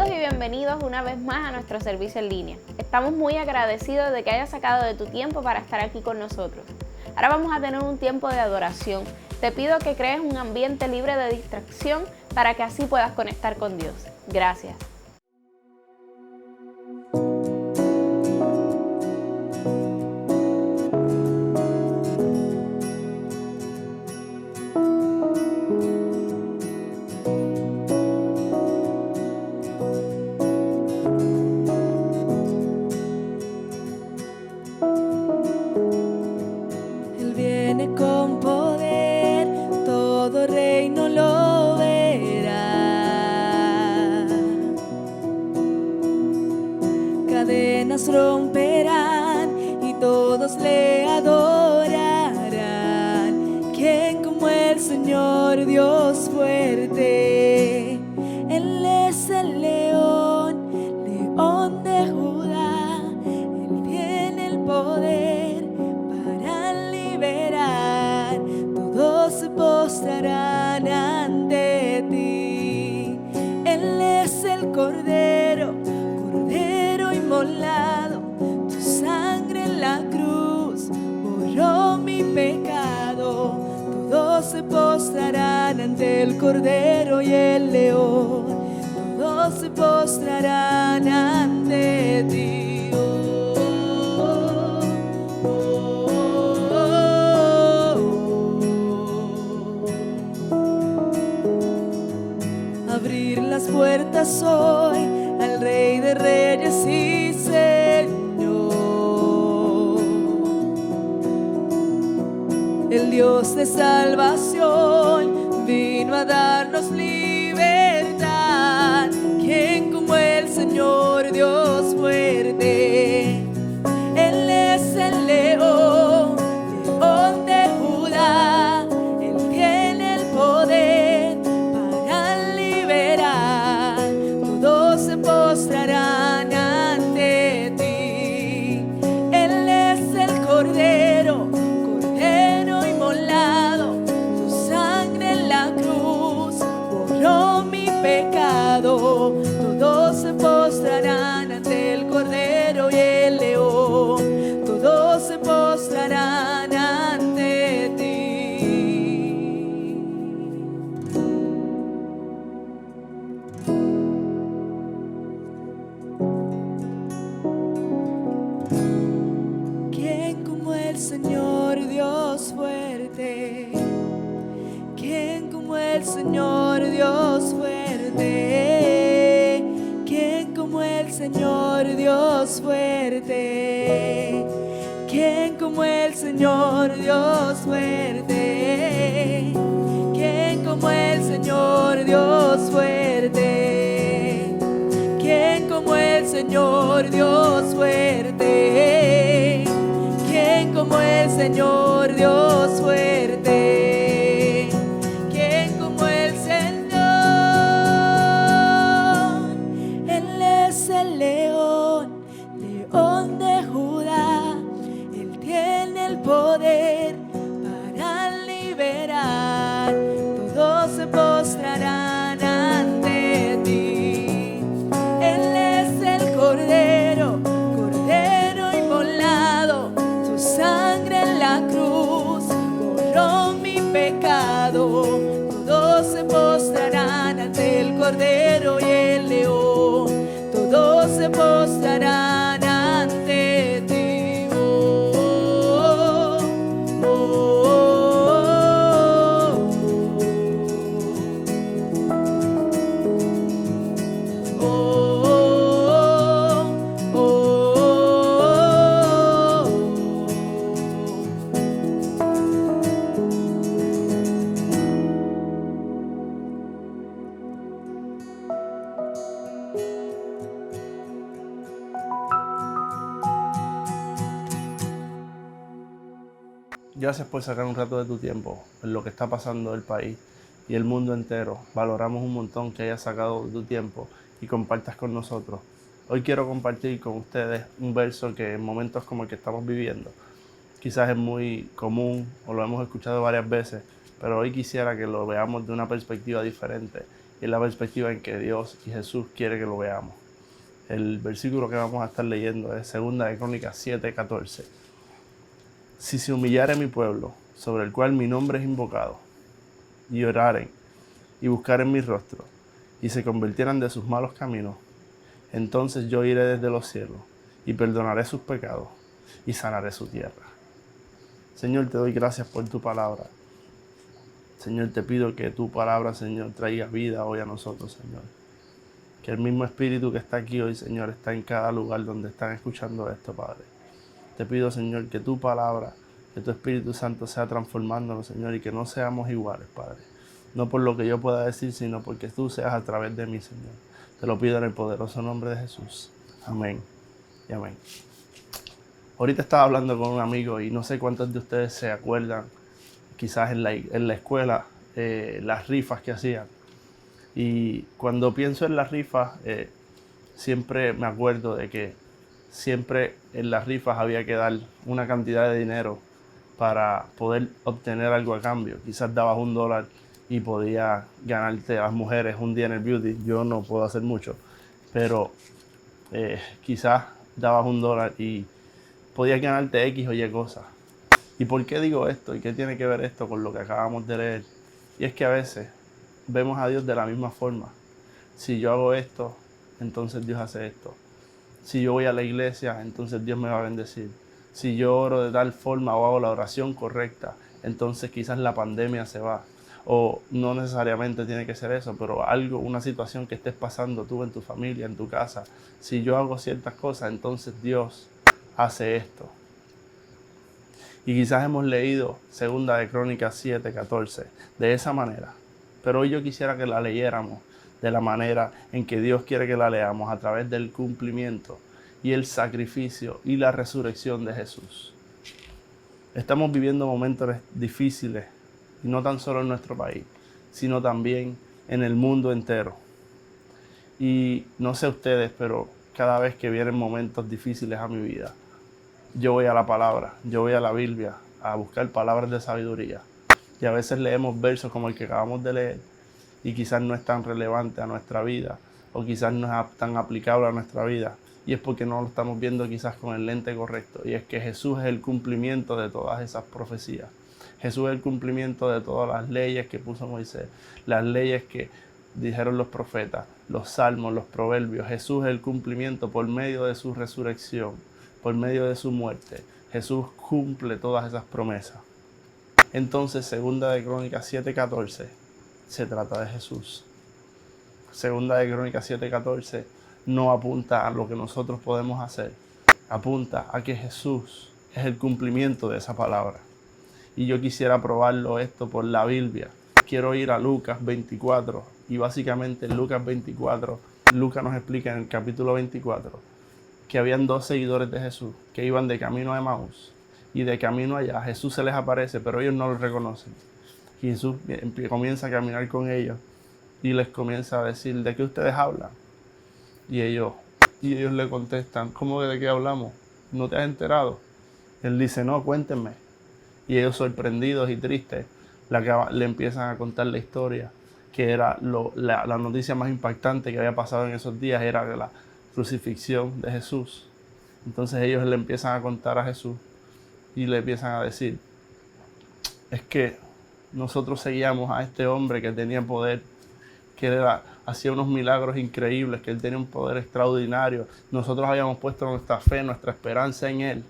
Bienvenidos y bienvenidos una vez más a nuestro servicio en línea. Estamos muy agradecidos de que hayas sacado de tu tiempo para estar aquí con nosotros. Ahora vamos a tener un tiempo de adoración. Te pido que crees un ambiente libre de distracción para que así puedas conectar con Dios. Gracias. Él viene con poder, todo reino lo verá. Cadenas romperán y todos le adorarán. ¿Quién como el Señor Dios fuerte? Él es el león, león de Judá. Él tiene el poder para liberar. Todos se postrarán ante ti. Él es el Cordero, Cordero inmolado. Tu sangre en la cruz borró mi pecado. Todos se postrarán ante el Cordero y el León. Todos se postrarán ante ti. Abrir las puertas hoy al Rey de Reyes y Señor, el Dios de salvación vino a darnos libertad. ¿Quién como el Señor Dios fuerte? Él es el león, león de Judá. Él tiene el poder para liberar. Todos se postrarán ante ti. Él es el Cordero, Cordero inmolado. Tu sangre en la cruz borró mi pecado. Todos se postrarán ante el Cordero y el León. Todos se postrarán ante ti. ¿Quién como el Señor Dios fuerte? ¿Quién como el Señor Dios fuerte? ¿Quién como el Señor Dios fuerte? ¿Quién como el Señor Dios fuerte? ¿Quién como el Señor Dios fuerte? ¿Quién como el Señor Dios fuerte? ¿Quién como el Señor Dios fuerte? ¿Quién como el Señor? Él es el león, león de Judá. Él tiene el poder para liberar. Todos se postrarán ante ti. Él es el Cordero, Cordero inmolado. Tu sangre en la cruz borró mi pecado. Todos se postrarán ante el Cordero y el León. Todos se postrarán ante ti. Gracias por sacar un rato de tu tiempo en lo que está pasando el país y el mundo entero. Valoramos un montón que hayas sacado tu tiempo y compartas con nosotros. Hoy quiero compartir con ustedes un verso que en momentos como el que estamos viviendo quizás es muy común o lo hemos escuchado varias veces, pero hoy quisiera que lo veamos de una perspectiva diferente y es la perspectiva en que Dios y Jesús quiere que lo veamos. El versículo que vamos a estar leyendo es 2 de Crónicas 7:14. Si se humillare mi pueblo, sobre el cual mi nombre es invocado, y oraren, y buscaren mi rostro, y se convirtieran de sus malos caminos, entonces yo iré desde los cielos, y perdonaré sus pecados, y sanaré su tierra. Señor, te doy gracias por tu palabra. Señor, te pido que tu palabra, Señor, traiga vida hoy a nosotros, Señor. Que el mismo Espíritu que está aquí hoy, Señor, está en cada lugar donde están escuchando esto, Padre. Te pido, Señor, que tu palabra, que tu Espíritu Santo sea transformándonos, Señor, y que no seamos iguales, Padre. No por lo que yo pueda decir, sino porque tú seas a través de mí, Señor. Te lo pido en el poderoso nombre de Jesús. Amén y amén. Ahorita estaba hablando con un amigo y no sé cuántos de ustedes se acuerdan, quizás en la escuela, las rifas que hacían. Y cuando pienso en las rifas, siempre me acuerdo de que siempre en las rifas había que dar una cantidad de dinero para poder obtener algo a cambio. Quizás dabas $1 y podías ganarte a las mujeres un día en el beauty. Yo no puedo hacer mucho, pero quizás dabas $1 y podías ganarte X o Y cosas. ¿Y por qué digo esto? ¿Y qué tiene que ver esto con lo que acabamos de leer? Y es que a veces vemos a Dios de la misma forma. Si yo hago esto, entonces Dios hace esto. Si yo voy a la iglesia, entonces Dios me va a bendecir. Si yo oro de tal forma o hago la oración correcta, entonces quizás la pandemia se va. O no necesariamente tiene que ser eso, pero algo, una situación que estés pasando tú en tu familia, en tu casa. Si yo hago ciertas cosas, entonces Dios hace esto. Y quizás hemos leído 2 de Crónicas 7:14 de esa manera. Pero hoy yo quisiera que la leyéramos de la manera en que Dios quiere que la leamos, a través del cumplimiento y el sacrificio y la resurrección de Jesús. Estamos viviendo momentos difíciles, y no tan solo en nuestro país, sino también en el mundo entero. Y no sé ustedes, pero cada vez que vienen momentos difíciles a mi vida, yo voy a la palabra, yo voy a la Biblia a buscar palabras de sabiduría. Y a veces leemos versos como el que acabamos de leer y quizás no es tan relevante a nuestra vida, o quizás no es tan aplicable a nuestra vida. Y es porque no lo estamos viendo quizás con el lente correcto. Y es que Jesús es el cumplimiento de todas esas profecías. Jesús es el cumplimiento de todas las leyes que puso Moisés, las leyes que dijeron los profetas, los salmos, los proverbios. Jesús es el cumplimiento por medio de su resurrección, por medio de su muerte. Jesús cumple todas esas promesas. Entonces, 2 de Crónicas 7:14 se trata de Jesús. 2 de Crónicas 7:14 no apunta a lo que nosotros podemos hacer, apunta a que Jesús es el cumplimiento de esa palabra. Y yo quisiera probarlo esto por la Biblia. Quiero ir a Lucas 24, y básicamente en Lucas 24, Lucas nos explica en el capítulo 24 que habían 2 seguidores de Jesús que iban de camino a Emaús, y de camino allá Jesús se les aparece, pero ellos no lo reconocen. Y Jesús comienza a caminar con ellos y les comienza a decir: ¿de qué ustedes hablan? Y ellos le contestan: ¿cómo de qué hablamos? ¿No te has enterado? Él dice: no, cuéntenme. Y ellos, sorprendidos y tristes, le empiezan a contar la historia, que era la noticia más impactante que había pasado en esos días, era la crucifixión de Jesús. Entonces ellos le empiezan a contar a Jesús y le empiezan a decir: es que nosotros seguíamos a este hombre que tenía poder, que hacía unos milagros increíbles, que él tenía un poder extraordinario. Nosotros habíamos puesto nuestra fe, nuestra esperanza en él.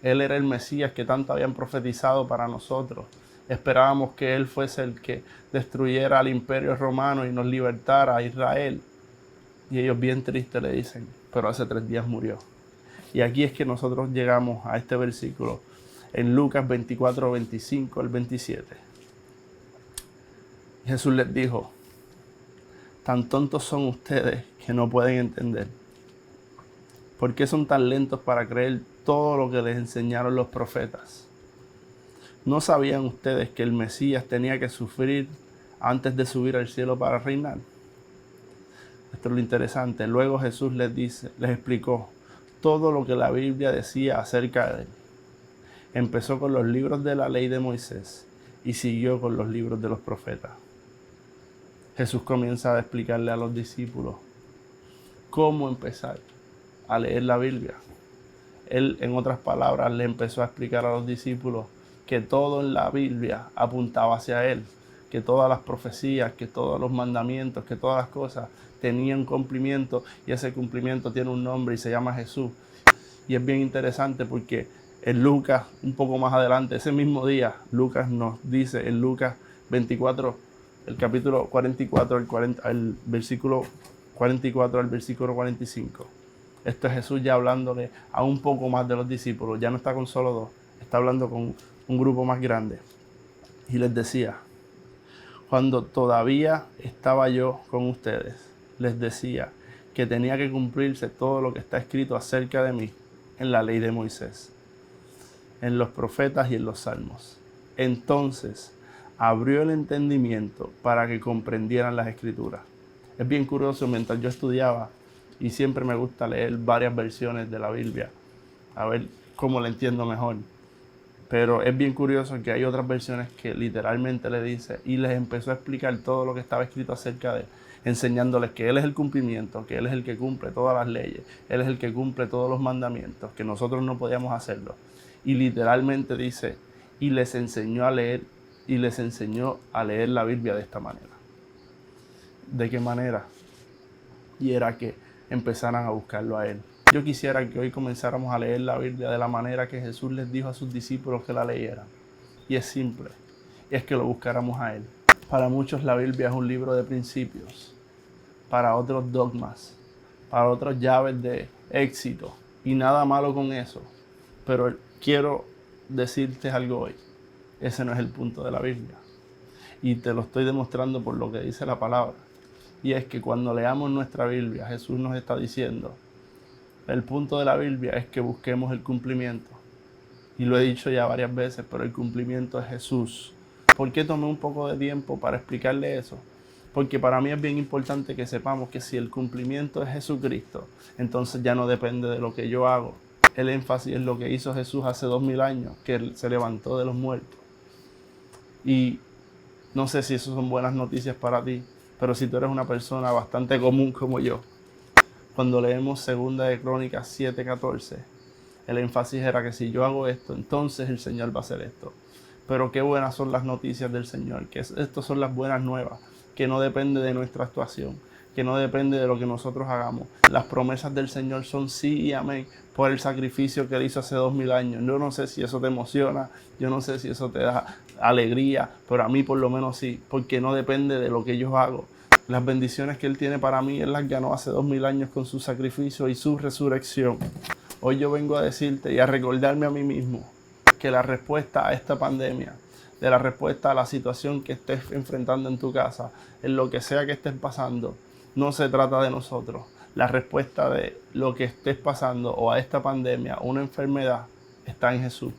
Él era el Mesías que tanto habían profetizado para nosotros. Esperábamos que él fuese el que destruyera al imperio romano y nos libertara a Israel. Y ellos, bien tristes, le dicen: pero hace 3 días murió. Y aquí es que nosotros llegamos a este versículo en Lucas 24, 25 al 27. Jesús les dijo: tan tontos son ustedes que no pueden entender. ¿Por qué son tan lentos para creer todo lo que les enseñaron los profetas? ¿No sabían ustedes que el Mesías tenía que sufrir antes de subir al cielo para reinar? Esto es lo interesante. Luego Jesús les explicó todo lo que la Biblia decía acerca de él. Empezó con los libros de la ley de Moisés y siguió con los libros de los profetas. Jesús comienza a explicarle a los discípulos cómo empezar a leer la Biblia. Él, en otras palabras, le empezó a explicar a los discípulos que todo en la Biblia apuntaba hacia Él, que todas las profecías, que todos los mandamientos, que todas las cosas tenían cumplimiento, y ese cumplimiento tiene un nombre y se llama Jesús. Y es bien interesante porque en Lucas, un poco más adelante, ese mismo día, Lucas nos dice en Lucas 24, el capítulo 44, el versículo 44 al versículo 45. Esto es Jesús ya hablándole a un poco más de los discípulos. Ya no está con solo dos, está hablando con un grupo más grande. Y les decía, cuando todavía estaba yo con ustedes, les decía que tenía que cumplirse todo lo que está escrito acerca de mí en la ley de Moisés, en los profetas y en los salmos. Entonces abrió el entendimiento para que comprendieran las escrituras. Es bien curioso, mientras yo estudiaba, y siempre me gusta leer varias versiones de la Biblia, a ver cómo la entiendo mejor. Pero es bien curioso que hay otras versiones que literalmente le dice, y les empezó a explicar todo lo que estaba escrito acerca de él, enseñándoles que Él es el cumplimiento, que Él es el que cumple todas las leyes, Él es el que cumple todos los mandamientos, que nosotros no podíamos hacerlo. Y literalmente dice, y les enseñó a leer la Biblia de esta manera. ¿De qué manera? Y era que empezaran a buscarlo a Él. Yo quisiera que hoy comenzáramos a leer la Biblia de la manera que Jesús les dijo a sus discípulos que la leyeran. Y es simple, y es que lo buscáramos a Él. Para muchos la Biblia es un libro de principios, para otros dogmas, para otros llaves de éxito, y nada malo con eso. Pero quiero decirte algo hoy, ese no es el punto de la Biblia. Y te lo estoy demostrando por lo que dice la palabra. Y es que cuando leamos nuestra Biblia, Jesús nos está diciendo, el punto de la Biblia es que busquemos el cumplimiento. Y lo he dicho ya varias veces, pero el cumplimiento es Jesús. ¿Por qué tomé un poco de tiempo para explicarle eso? Porque para mí es bien importante que sepamos que si el cumplimiento es Jesucristo, entonces ya no depende de lo que yo hago. El énfasis es lo que hizo Jesús hace 2000 años, que Él se levantó de los muertos. Y no sé si eso son buenas noticias para ti, pero si tú eres una persona bastante común como yo, cuando leemos 2 de Crónicas 7:14, el énfasis era que si yo hago esto, entonces el Señor va a hacer esto. Pero qué buenas son las noticias del Señor, que estas son las buenas nuevas, que no depende de nuestra actuación, que no depende de lo que nosotros hagamos. Las promesas del Señor son sí y amén por el sacrificio que Él hizo hace 2000 años. Yo no sé si eso te emociona, yo no sé si eso te da alegría, pero a mí por lo menos sí, porque no depende de lo que yo hago. Las bendiciones que Él tiene para mí, Él las ganó hace 2000 años con su sacrificio y su resurrección. Hoy yo vengo a decirte y a recordarme a mí mismo que la respuesta a esta pandemia, de la respuesta a la situación que estés enfrentando en tu casa, en lo que sea que estés pasando, no se trata de nosotros. La respuesta de lo que estés pasando o a esta pandemia o una enfermedad está en Jesús.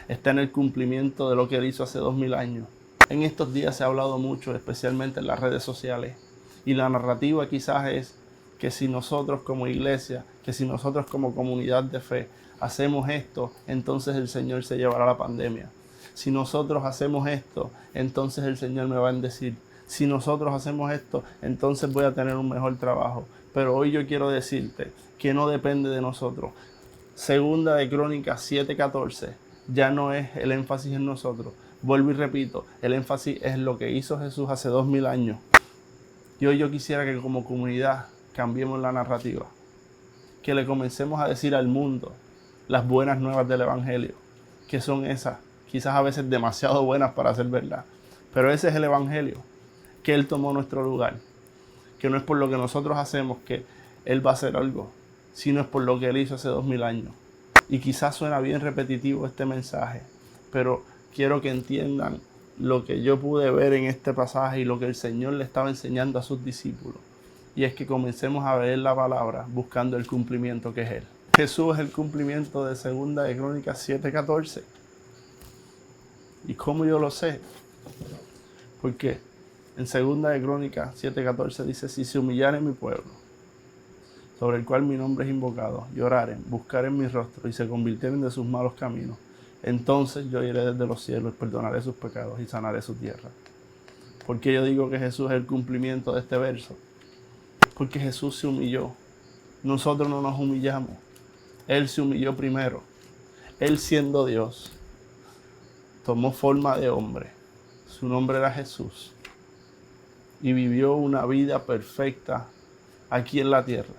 Está en el cumplimiento de lo que Él hizo hace 2000 años. En estos días se ha hablado mucho, especialmente en las redes sociales. Y la narrativa quizás es que si nosotros como iglesia, que si nosotros como comunidad de fe hacemos esto, entonces el Señor se llevará la pandemia. Si nosotros hacemos esto, entonces el Señor me va a bendecir. Si nosotros hacemos esto, entonces voy a tener un mejor trabajo. Pero hoy yo quiero decirte que no depende de nosotros. 2 de Crónicas 7:14 ya no es el énfasis en nosotros. Vuelvo y repito, el énfasis es lo que hizo Jesús hace 2000 años. Y hoy yo quisiera que como comunidad cambiemos la narrativa. Que le comencemos a decir al mundo las buenas nuevas del Evangelio. Que son esas, quizás a veces demasiado buenas para ser verdad. Pero ese es el Evangelio. Que Él tomó nuestro lugar. Que no es por lo que nosotros hacemos que Él va a hacer algo, sino es por lo que Él hizo hace 2000 años. Y quizás suena bien repetitivo este mensaje, pero quiero que entiendan lo que yo pude ver en este pasaje y lo que el Señor le estaba enseñando a sus discípulos. Y es que comencemos a ver la palabra buscando el cumplimiento que es Él. Jesús es el cumplimiento de 2 de Crónicas 7:14. ¿Y cómo yo lo sé? Porque en 2 de Crónicas 7:14 dice, si se humillare mi pueblo, sobre el cual mi nombre es invocado, y oraren, buscaren mi rostro y se convirtieren de sus malos caminos, entonces yo iré desde los cielos y perdonaré sus pecados y sanaré su tierra. ¿Por qué yo digo que Jesús es el cumplimiento de este verso? Porque Jesús se humilló. Nosotros no nos humillamos. Él se humilló primero. Él, siendo Dios, tomó forma de hombre. Su nombre era Jesús. Y vivió una vida perfecta aquí en la tierra.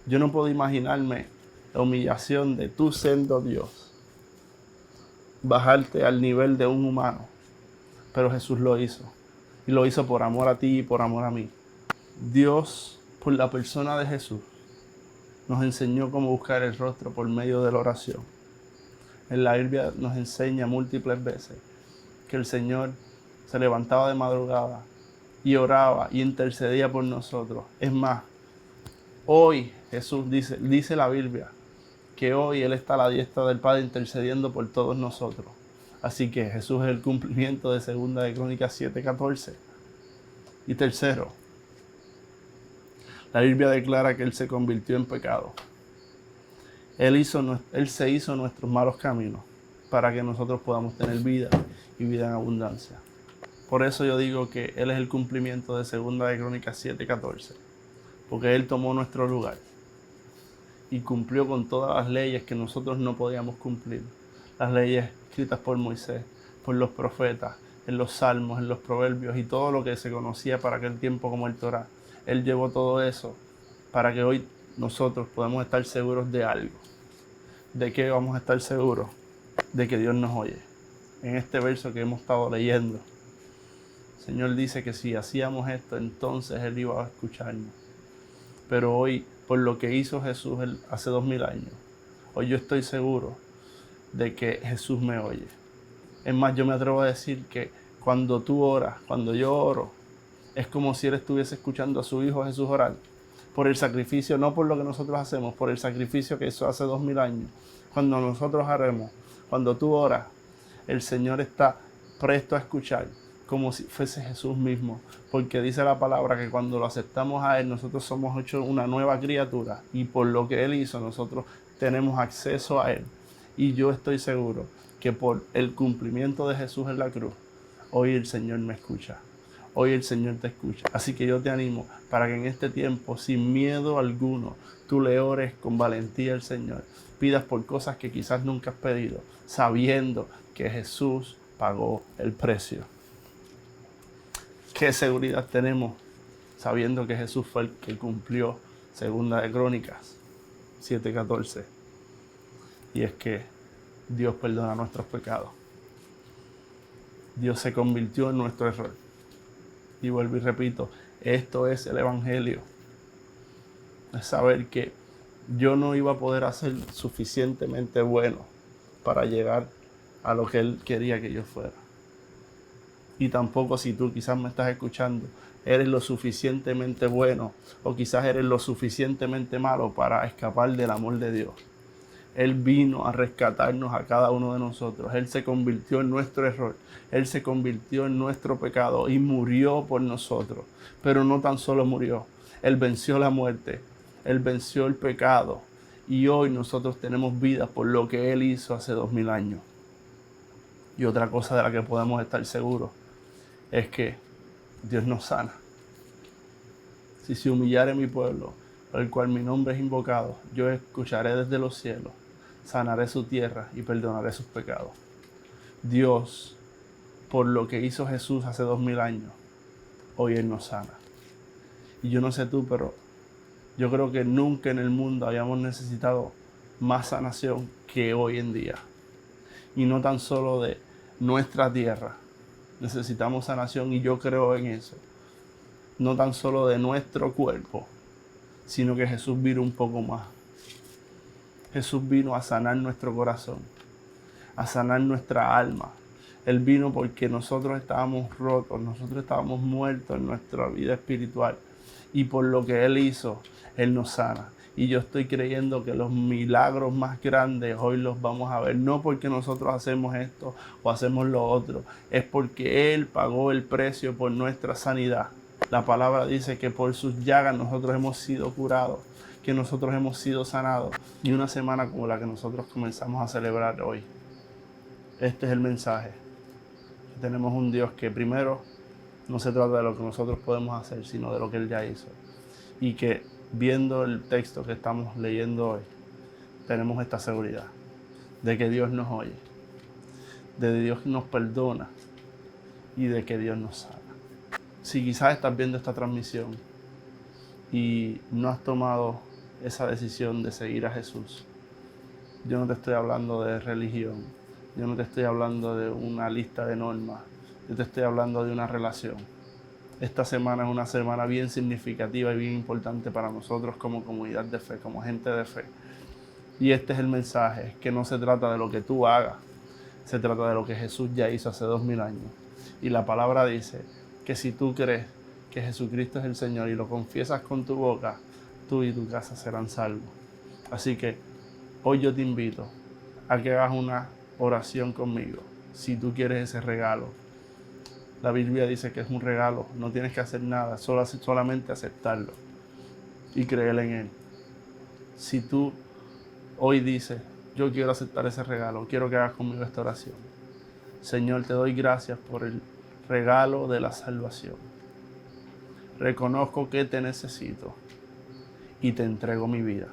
Yo no puedo imaginarme la humillación de tú, siendo Dios, bajarte al nivel de un humano. Pero Jesús lo hizo. Y lo hizo por amor a ti y por amor a mí. Dios, por la persona de Jesús, nos enseñó cómo buscar el rostro por medio de la oración. En la Biblia nos enseña múltiples veces que el Señor se levantaba de madrugada y oraba y intercedía por nosotros. Es más, hoy Jesús dice la Biblia que hoy Él está a la diestra del Padre intercediendo por todos nosotros. Así que Jesús es el cumplimiento de 2 de Crónicas 7:14. Y tercero, la Biblia declara que Él se convirtió en pecado. Él se hizo nuestros malos caminos para que nosotros podamos tener vida y vida en abundancia. Por eso yo digo que Él es el cumplimiento de 2 de Crónicas 7:14. Porque Él tomó nuestro lugar y cumplió con todas las leyes que nosotros no podíamos cumplir. Las leyes escritas por Moisés, por los profetas, en los salmos, en los proverbios y todo lo que se conocía para aquel tiempo como el Torá. Él llevó todo eso para que hoy nosotros podamos estar seguros de algo. ¿De qué vamos a estar seguros? De que Dios nos oye. En este verso que hemos estado leyendo, el Señor dice que si hacíamos esto, entonces Él iba a escucharnos. Pero hoy, por lo que hizo Jesús hace 2000 años, hoy yo estoy seguro de que Jesús me oye. Es más, yo me atrevo a decir que cuando tú oras, cuando yo oro, es como si Él estuviese escuchando a su Hijo Jesús orar. Por el sacrificio, no por lo que nosotros hacemos, por el sacrificio que hizo hace 2000 años. Cuando nosotros haremos, cuando tú oras, el Señor está presto a escuchar, como si fuese Jesús mismo. Porque dice la palabra que cuando lo aceptamos a Él, nosotros somos hechos una nueva criatura. Y por lo que Él hizo, nosotros tenemos acceso a Él. Y yo estoy seguro que por el cumplimiento de Jesús en la cruz, hoy el Señor me escucha. Hoy el Señor te escucha. Así que yo te animo para que en este tiempo, sin miedo alguno, tú le ores con valentía al Señor. Pidas por cosas que quizás nunca has pedido, sabiendo que Jesús pagó el precio. ¿Qué seguridad tenemos sabiendo que Jesús fue el que cumplió 2 de Crónicas 7:14? Y es que Dios perdona nuestros pecados. Dios se convirtió en nuestro error. Y vuelvo y repito, esto es el Evangelio. Es saber que yo no iba a poder hacer suficientemente bueno para llegar a lo que Él quería que yo fuera. Y tampoco si tú quizás me estás escuchando, eres lo suficientemente bueno o quizás eres lo suficientemente malo para escapar del amor de Dios. Él vino a rescatarnos a cada uno de nosotros. Él se convirtió en nuestro error. Él se convirtió en nuestro pecado y murió por nosotros. Pero no tan solo murió. Él venció la muerte. Él venció el pecado. Y hoy nosotros tenemos vida por lo que Él hizo hace 2000 años. Y otra cosa de la que podemos estar seguros es que Dios nos sana. Si se humillare mi pueblo, por el cual mi nombre es invocado, yo escucharé desde los cielos, sanaré su tierra y perdonaré sus pecados. Dios, por lo que hizo Jesús hace 2000 años, hoy Él nos sana. Y yo no sé tú, pero yo creo que nunca en el mundo habíamos necesitado más sanación que hoy en día. Y no tan solo de nuestra tierra. Necesitamos sanación y yo creo en eso. No tan solo de nuestro cuerpo, sino que Jesús vino un poco más. Jesús vino a sanar nuestro corazón, a sanar nuestra alma. Él vino porque nosotros estábamos rotos, nosotros estábamos muertos en nuestra vida espiritual. Y por lo que Él hizo, Él nos sana. Y yo estoy creyendo que los milagros más grandes hoy los vamos a ver. No porque nosotros hacemos esto o hacemos lo otro. Es porque Él pagó el precio por nuestra sanidad. La palabra dice que por sus llagas nosotros hemos sido curados, que nosotros hemos sido sanados. Y una semana como la que nosotros comenzamos a celebrar hoy. Este es el mensaje. Tenemos un Dios que primero No se trata de lo que nosotros podemos hacer, sino de lo que Él ya hizo. Y que viendo el texto que estamos leyendo hoy, tenemos esta seguridad de que Dios nos oye, de que Dios nos perdona y de que Dios nos sana. Si quizás estás viendo esta transmisión y no has tomado esa decisión de seguir a Jesús, yo no te estoy hablando de religión, yo no te estoy hablando de una lista de normas, yo te estoy hablando de una relación. Esta semana es una semana bien significativa y bien importante para nosotros como comunidad de fe, como gente de fe. Y este es el mensaje, que no se trata de lo que tú hagas, se trata de lo que Jesús ya hizo hace 2000 años. Y la palabra dice que si tú crees que Jesucristo es el Señor y lo confiesas con tu boca, tú y tu casa serán salvos. Así que hoy yo te invito a que hagas una oración conmigo, si tú quieres ese regalo. La Biblia dice que es un regalo, no tienes que hacer nada, solamente aceptarlo y creer en Él. Si tú hoy dices, yo quiero aceptar ese regalo, quiero que hagas conmigo esta oración. Señor, te doy gracias por el regalo de la salvación. Reconozco que te necesito y te entrego mi vida.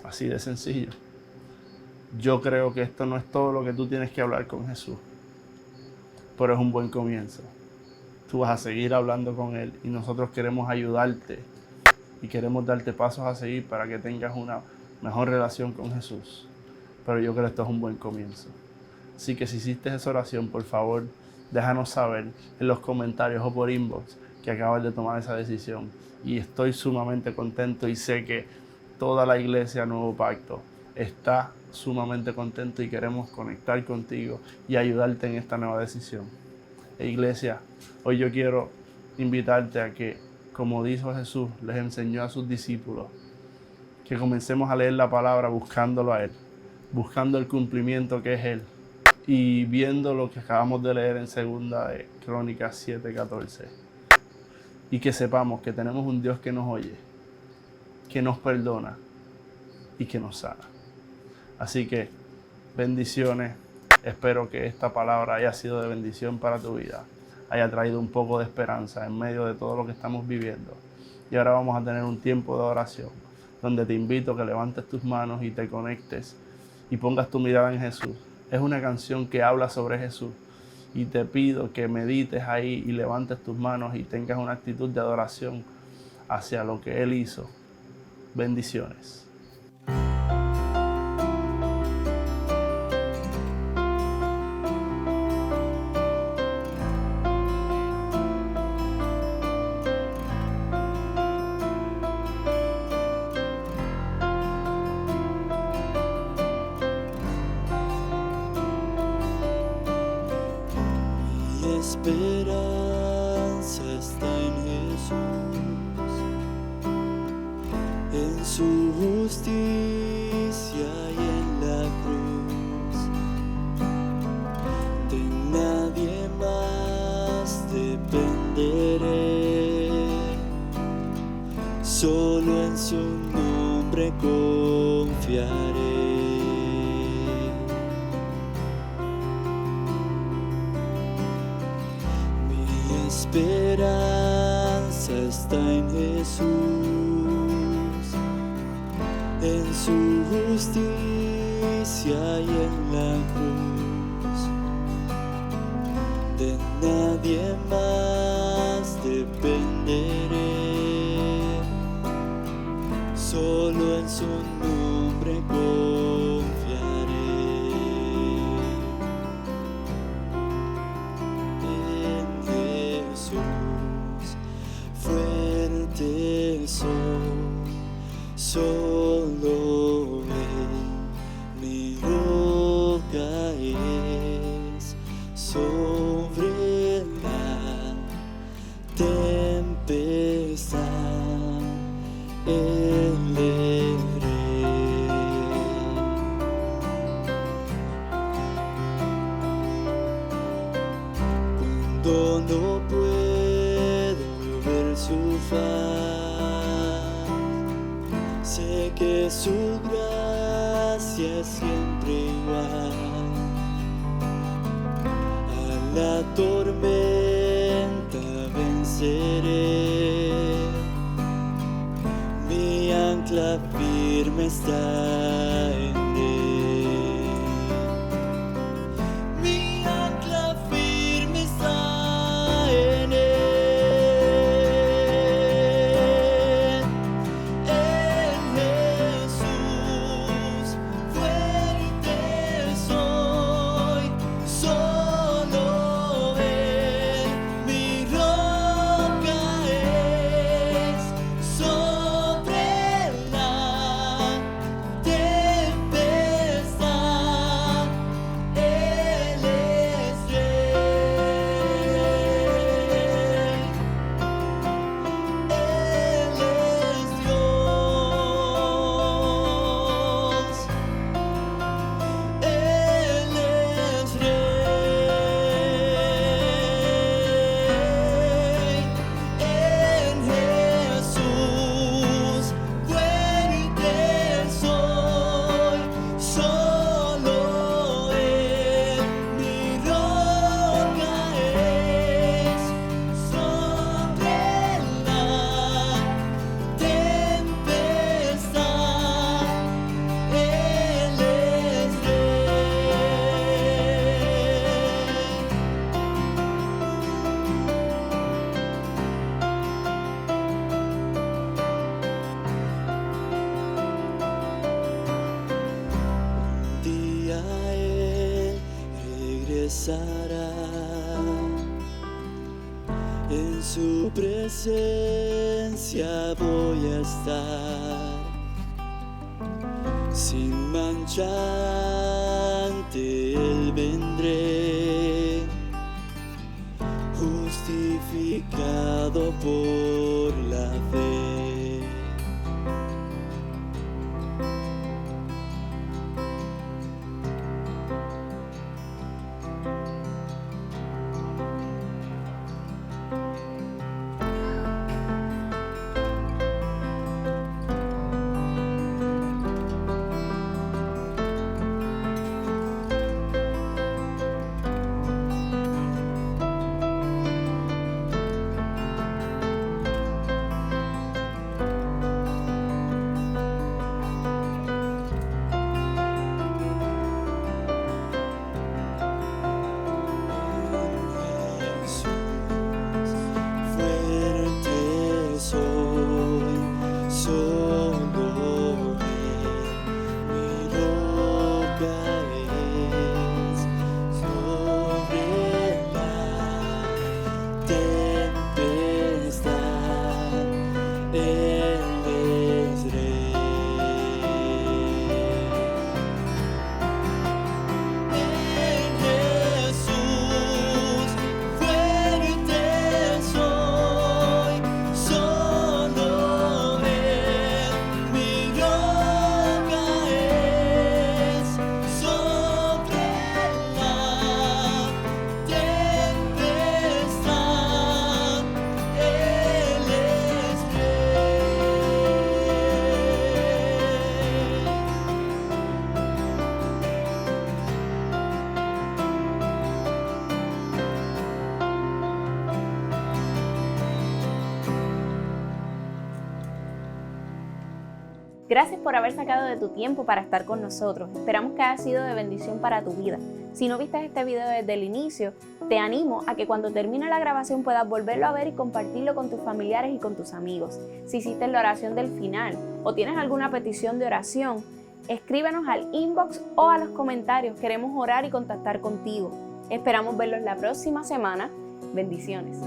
Así de sencillo. Yo creo que esto no es todo lo que tú tienes que hablar con Jesús, pero es un buen comienzo. Tú vas a seguir hablando con Él y nosotros queremos ayudarte y queremos darte pasos a seguir para que tengas una mejor relación con Jesús. Pero yo creo que esto es un buen comienzo. Así que si hiciste esa oración, por favor, déjanos saber en los comentarios o por inbox que acabas de tomar esa decisión. Y estoy sumamente contento y sé que toda la iglesia Nuevo Pacto está sumamente contento y queremos conectar contigo y ayudarte en esta nueva decisión. Iglesia, hoy yo quiero invitarte a que, como dijo Jesús, les enseñó a sus discípulos, que comencemos a leer la palabra buscándolo a Él, buscando el cumplimiento que es Él y viendo lo que acabamos de leer en 2 de Crónicas 7:14. Y que sepamos que tenemos un Dios que nos oye, que nos perdona y que nos sana. Así que bendiciones, espero que esta palabra haya sido de bendición para tu vida, haya traído un poco de esperanza en medio de todo lo que estamos viviendo. Y ahora vamos a tener un tiempo de oración, donde te invito a que levantes tus manos y te conectes y pongas tu mirada en Jesús. Es una canción que habla sobre Jesús y te pido que medites ahí y levantes tus manos y tengas una actitud de adoración hacia lo que Él hizo. Bendiciones. Esperanza está en Jesús, en su justicia y en la cruz. De nadie más dependeré, solo en su nombre confiaré. Esperanza está en Jesús, en su justicia y en la cruz. De nadie más dependeré, solo en su nombre confiaré. Fuerte soy, solo Él mi roca es, sobre la tempestad Él erré. Cuando no puedo ver su faz, sé que su gracia es siempre igual. A la tormenta seré, mi ancla firme está en Él. Mi ancla firme está en Él. En Jesús fuerte soy, solo Él mi roca es. Sobre la tempestad Él es Rey. Él es Dios, Él es Rey. En Jesús fuerte soy, solo Él mi roca es. Sobre la tempestad Él es Un día Él regresará, en su presencia voy a estar, sin mancha ante Él vendré, justificado por la fe. Fuerte soy, solo Él mi roca es. Sobre la tempestad Él es Rey. En Jesús fuerte soy, solo Él mi roca es. Sobre la tempestad Él es Gracias por haber sacado de tu tiempo para estar con nosotros. Esperamos que haya sido de bendición para tu vida. Si no viste este video desde el inicio, te animo a que cuando termine la grabación puedas volverlo a ver y compartirlo con tus familiares y con tus amigos. Si hiciste la oración del final o tienes alguna petición de oración, escríbenos al inbox o a los comentarios. Queremos orar y contactar contigo. Esperamos verlos la próxima semana. Bendiciones.